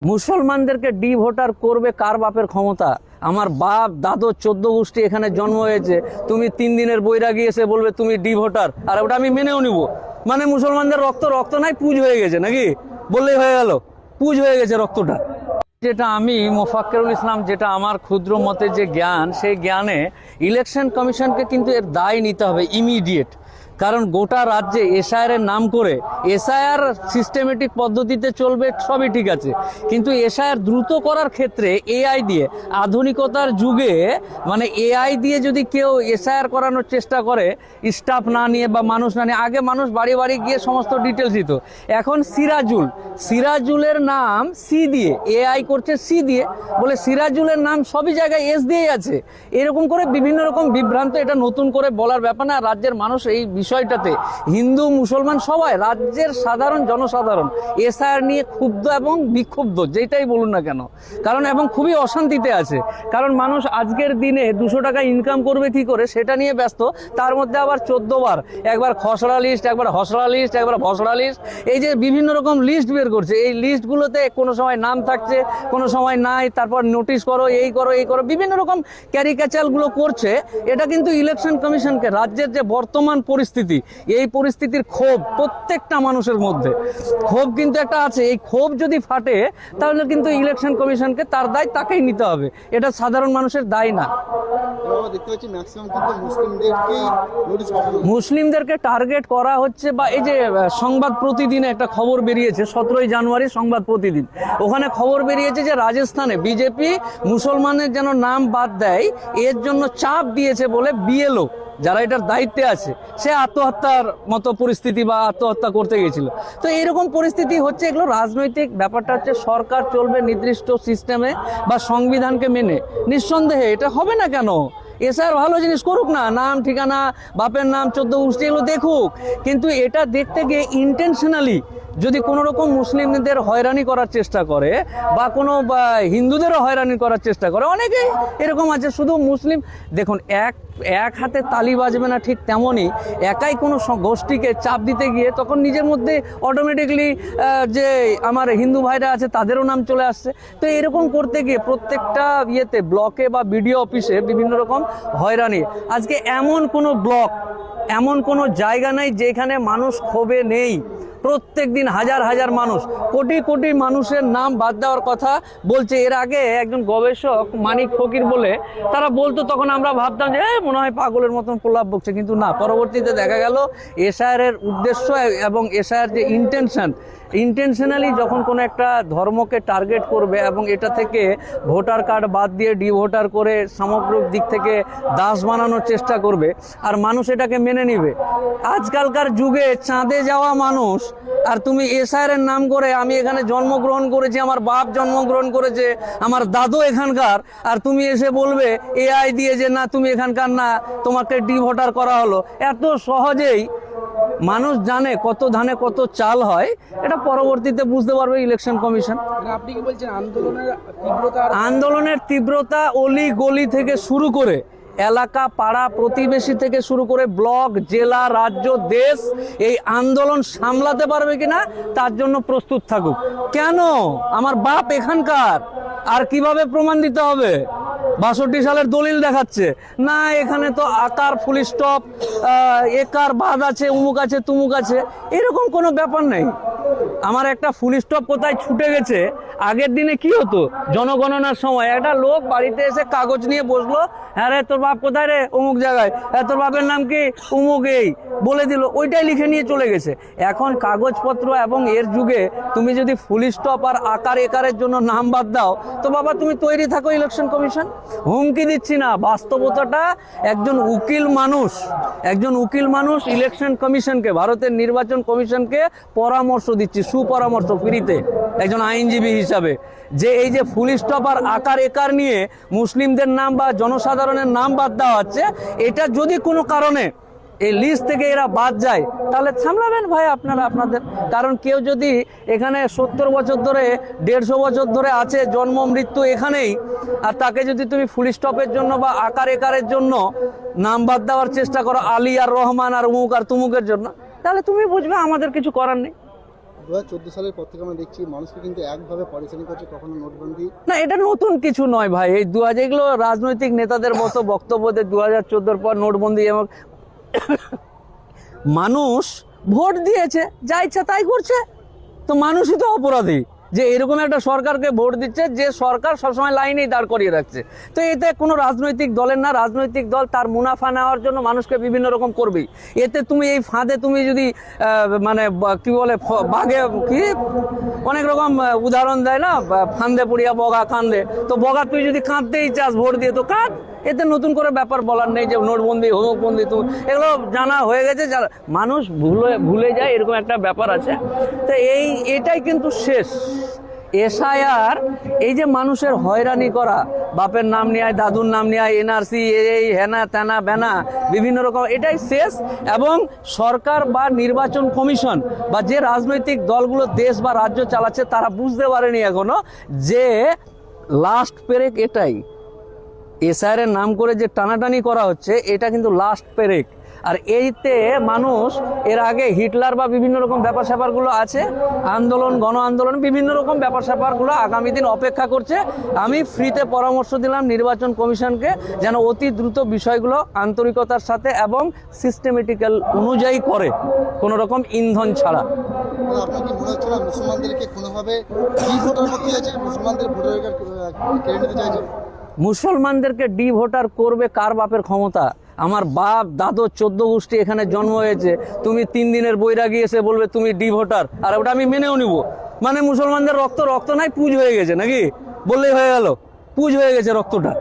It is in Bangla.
মুসলমানদেরকে ডি ভোটার করবে কার বাপের ক্ষমতা? আমার বাপ দাদু 14 গোষ্ঠী এখানে জন্ম হয়েছে, তুমি 3 দিনের বৈরাগী এসে বলবে তুমি ডি ভোটার, আর ওটা আমি মেনেও নিব? মানে মুসলমানদের রক্ত রক্ত নাই, পুজ হয়ে গেছে নাকি? বললেই হয়ে গেল, পুজ হয়ে গেছে রক্তটা। যেটা আমি মোফাক্কেরুল ইসলাম, যেটা আমার ক্ষুদ্র মতে যে জ্ঞান, সেই জ্ঞানে ইলেকশন কমিশনকে কিন্তু এর দায় নিতে হবে ইমিডিয়েট। কারণ গোটা রাজ্যে এসআইআর এর নাম করে, এসআইআর সিস্টেমেটিক পদ্ধতিতে চলবে, সবই ঠিক আছে, কিন্তু এসআইআর দ্রুত করার ক্ষেত্রে এআই দিয়ে, আধুনিকতার যুগে মানে এআই দিয়ে যদি কেউ এসআইআর করানোর চেষ্টা করে, স্টাফ না নিয়ে বা মানুষ না নিয়ে, আগে মানুষ বাড়ি বাড়ি গিয়ে সমস্ত ডিটেলস দিত, এখন সিরাজুলের নাম সি দিয়ে, এআই করছে সি দিয়ে, বলে সিরাজুলের নাম সবই জায়গায় এস দিয়েই আছে। এরকম করে বিভিন্ন রকম বিভ্রান্ত, এটা নতুন করে বলার ব্যাপার না। রাজ্যের মানুষ এই বিষয়টাতে, হিন্দু মুসলমান সবাই, রাজ্যের সাধারণ জনসাধারণ এসআইআর নিয়ে ক্ষুব্ধ এবং বিক্ষুব্ধ, যেটাই বলুন না কেন, কারণ এবং খুবই অশান্তিতে আছে। কারণ মানুষ আজকের দিনে 200 টাকা ইনকাম করবে কি করে সেটা নিয়ে ব্যস্ত, তার মধ্যে আবার 14 বার, একবার খসড়া লিস্ট, একবার হসড়া লিস্ট, একবার ভসড়া লিস্ট, এই যে বিভিন্ন রকম লিস্ট বের করছে। এই লিস্টগুলোতে কোনো সময় নাম থাকছে, কোনো সময় নাই, তারপর নোটিশ করো, এই করো, এই করো, বিভিন্ন রকম ক্যারিকেচারগুলো করছে। এটা কিন্তু ইলেকশন কমিশনকে, রাজ্যের যে বর্তমান পরিস্থিতি, এই পরিস্থিতির ক্ষোভ প্রত্যেকটা মানুষের মধ্যে, ক্ষোভ কিন্তু একটা আছে। এই ক্ষোভ যদি ফাটে তাহলে কিন্তু ইলেকশন কমিশনকে তার দায় তাকেই নিতে হবে, এটা সাধারণ মানুষের দায় না। মুসলিমদেরকে টার্গেট করা হচ্ছে, বা এই যে সংবাদ প্রতিদিনে একটা খবর বেরিয়েছে, 17ই জানুয়ারি সংবাদ প্রতিদিন, ওখানে খবর বেরিয়েছে যে রাজস্থানে বিজেপি মুসলমানের যেন নাম বাদ দেয়, এর জন্য চাপ দিয়েছে বলে বিএলও যারা এটার দায়িত্বে আছে, সে আত্মহত্যার মতো পরিস্থিতি বা আত্মহত্যা করতে গেছিল। তো এরকম পরিস্থিতি হচ্ছে। এগুলো রাজনৈতিক ব্যাপারটা হচ্ছে, সরকার চলবে নির্দিষ্ট সিস্টেমে বা সংবিধানকে মেনে, নিঃসন্দেহে এটা হবে না কেন? এসআর ভালো জিনিস করুক না, নাম ঠিকানা, বাপের নাম, 14 গোষ্ঠী, এগুলো দেখুক, কিন্তু এটা দেখতে গিয়ে ইন্টেনশনালি যদি কোনো রকম মুসলিমদের হয়রানি করার চেষ্টা করে বা কোনো হিন্দুদেরও হয়রানি করার চেষ্টা করে, অনেকেই এরকম আছে। শুধু মুসলিম, দেখুন, এক হাতে তালি বাজবে না, ঠিক তেমনই একাই কোনো গোষ্ঠীকে চাপ দিতে গিয়ে তখন নিজের মধ্যে অটোমেটিকলি যে আমার হিন্দু ভাইরা আছে তাদেরও নাম চলে আসছে। তো এরকম করতে গিয়ে প্রত্যেকটা ইয়েতে, ব্লকে বা বিডিও অফিসে বিভিন্ন রকম হয়রানি। আজকে এমন কোনো ব্লক, এমন কোনো জায়গা নাই যেখানে মানুষ ক্ষোভে নেই। প্রত্যেক দিন হাজার হাজার মানুষ, কোটি কোটি মানুষের নাম বাদ দেওয়ার কথা বলছে। এর আগে একজন গবেষক মানিক ফকির বলে তারা বলতো, তখন আমরা ভাবতাম যে মনে হয় পাগলের মতন প্রলাপ বকছে, কিন্তু না, পরবর্তীতে দেখা গেল এসআইআর এর উদ্দেশ্য এবং এসআইআর যে ইন্টেনশনালি যখন কোনো একটা ধর্মকে টার্গেট করবে এবং এটা থেকে ভোটার কার্ড বাদ দিয়ে ডি ভোটার করে সমগ্র দিক থেকে দাস বানানোর চেষ্টা করবে, আর মানুষ এটাকে মেনে নিবে। আজকালকার যুগে চাঁদে যাওয়া মানুষ, আর তুমি এসআইআর এর নাম করে, আমি এখানে জন্মগ্রহণ করেছি, আমার বাপ জন্মগ্রহণ করেছে, আমার দাদু এখানকার, আর তুমি এসে বলবে এআই দিয়ে যে না তুমি এখানকার না, তোমাকে ডি ভোটার করা হলো। এত সহজেই মানুষ জানে কত ধানে কত চাল হয়, এটা পরবর্তীতে বুঝতে পারবে ইলেকশন কমিশন। আপনি কি বলছেন আন্দোলনের তীব্রতা অলি গলি থেকে শুরু করে এলাকা, পাড়া, প্রতিবেশী থেকে শুরু করে ব্লক, জেলা, রাজ্য, দেশ, এই আন্দোলন সামলাতে পারবে কিনা তার জন্য প্রস্তুত থাকুক। কেন? আমার বাপ এখানকার, আর কিভাবে প্রমাণ দিতে হবে? 62 সালের দলিল দেখাচ্ছে না, এখানে তো আকার ফুল স্টপ, একার বাদ আছে, উমুক আছে, তুমুক আছে, এরকম কোনো ব্যাপার নেই। আমার একটা ফুল স্টপ কোথায় ছুটে গেছে, আগের দিনে কি হতো, জনগণনার সময় একটা লোক বাড়িতে এসে কাগজ নিয়ে বসলো, হ্যাঁ রে তোর বাপ কোথায় রে, অমুক জায়গায়, হ্যাঁ তোর বাপের নাম কি, অমুক, এই বলে দিল, ওইটাই লিখে নিয়ে চলে গেছে। এখন কাগজপত্র এবং এর যুগে তুমি যদি ফুল স্টপ আর আকার একারের জন্য নাম বাদ দাও, তো বাবা তুমি তৈরি থাকো ইলেকশন কমিশন। হুমকি দিচ্ছি না, বাস্তবতাটা। একজন উকিল মানুষ ইলেকশন কমিশনকে, ভারতের নির্বাচন কমিশনকে পরামর্শ দিচ্ছি, সুপরামর্শ ফ্রিতে, একজন আইনজীবী হিসাবে, যে এই যে ফুল স্টপ আর আকার একার নিয়ে মুসলিমদের নাম বা জনসাধারণের নাম বাদ দেওয়া হচ্ছে, এটা যদি কোনো কারণে এই লিস্ট থেকে এরা বাদ যায়, তাহলে সামলাবেন ভাই আপনারা আপনাদের। কারণ কেউ যদি এখানে 70 বছর ধরে, 150 বছর ধরে আছে, জন্ম মৃত্যু এখানেই, আর তাকে যদি তুমি ফুল স্টপের জন্য বা আকার একারের জন্য নাম বাদ দেওয়ার চেষ্টা করো, আলী আর রহমান আর উমুক আর তুমুকের জন্য, তাহলে তুমি বুঝবে আমাদের কিছু করার নেই। 2014 সালের পর থেকে আমরা দেখছি মানুষকে কিন্তু একভাবে পরেশানি করছে, কখনো নোটবন্দি। না, এটা নতুন কিছু নয় ভাই। এই এগুলো রাজনৈতিক নেতাদের মতো বক্তব্য দিয়ে 2014 পর নোটবন্দি এবং মানুষ ভোট দিয়েছে, যা ইচ্ছা তাই করছে। তো মানুষই তো অপরাধী যে এরকম একটা সরকারকে ভোট দিচ্ছে, যে সরকার সবসময় লাইনেই দাঁড় করিয়ে রাখছে। তো এতে কোনো রাজনৈতিক দলের না, রাজনৈতিক দল তার মুনাফা নেওয়ার জন্য মানুষকে বিভিন্ন রকম করবেই। এতে তুমি এই ফাঁদে তুমি যদি মানে কি বলে বাঘে কি অনেক রকম উদাহরণ দেয় না, ফান্দে পড়িয়া বগা কান্দে। তো বগা তুই যদি কাঁদতেই চাস ভোট দিয়ে, তো কাঁদ। এতে নতুন করে ব্যাপার বলার নেই যে নোটবন্দি হোমকবন্দি, তো এগুলো জানা হয়ে গেছে, মানুষ ভুলে যায়, এরকম একটা ব্যাপার আছে। তো এটাই কিন্তু শেষ। এসআইআর, এই যে মানুষের হয়রানি করা, বাপের নাম নিয়ে আয়, দাদুর নাম নিয়ে আয়, এনআরসি, এই হেনা তেনা বেনা বিভিন্ন রকম, এটাই শেষ। এবং সরকার বা নির্বাচন কমিশন বা যে রাজনৈতিক দলগুলো দেশ বা রাজ্য চালাচ্ছে তারা বুঝতে পারেনি এখনো যে লাস্ট পেরেক এটাই। এসআইআর এর নাম করে যে টানাটানি করা হচ্ছে, এটা কিন্তু লাস্ট পেরেক। আর এইতে মানুষ এর আগে হিটলার বা বিভিন্ন রকম ব্যাপার স্যাপারগুলো আছে, আন্দোলন, গণ আন্দোলন, বিভিন্ন রকম ব্যাপার স্যাপারগুলো আগামী দিন অপেক্ষা করছে। আমি ফ্রিতে পরামর্শ দিলাম নির্বাচন কমিশনকে যেন অতি দ্রুত বিষয়গুলো আন্তরিকতার সাথে এবং সিস্টেমেটিক্যাল অনুযায়ী করে, কোনো রকম ইন্ধন ছাড়া। আপনার কি মনে হচ্ছে না মুসলমানদেরকে কোনোভাবে কি ভোটার করতে চাইছে, মুসলমানদের ভোটাধিকার কেড়ে নিতে চাইছে? মুসলমানদেরকে ডি ভোটার করবে কার বাপের ক্ষমতা? আমার বাপ দাদু 14 গোষ্ঠী এখানে জন্ম হয়েছে, তুমি 3 দিনের বৈরাগী এসে বলবে তুমি ডি ভোটার, আর ওটা আমি মেনেও নিব? মানে মুসলমানদের রক্ত নাই, পুজ হয়ে গেছে নাকি? বললেই হয়ে গেল, পুজ হয়ে গেছে রক্তটা।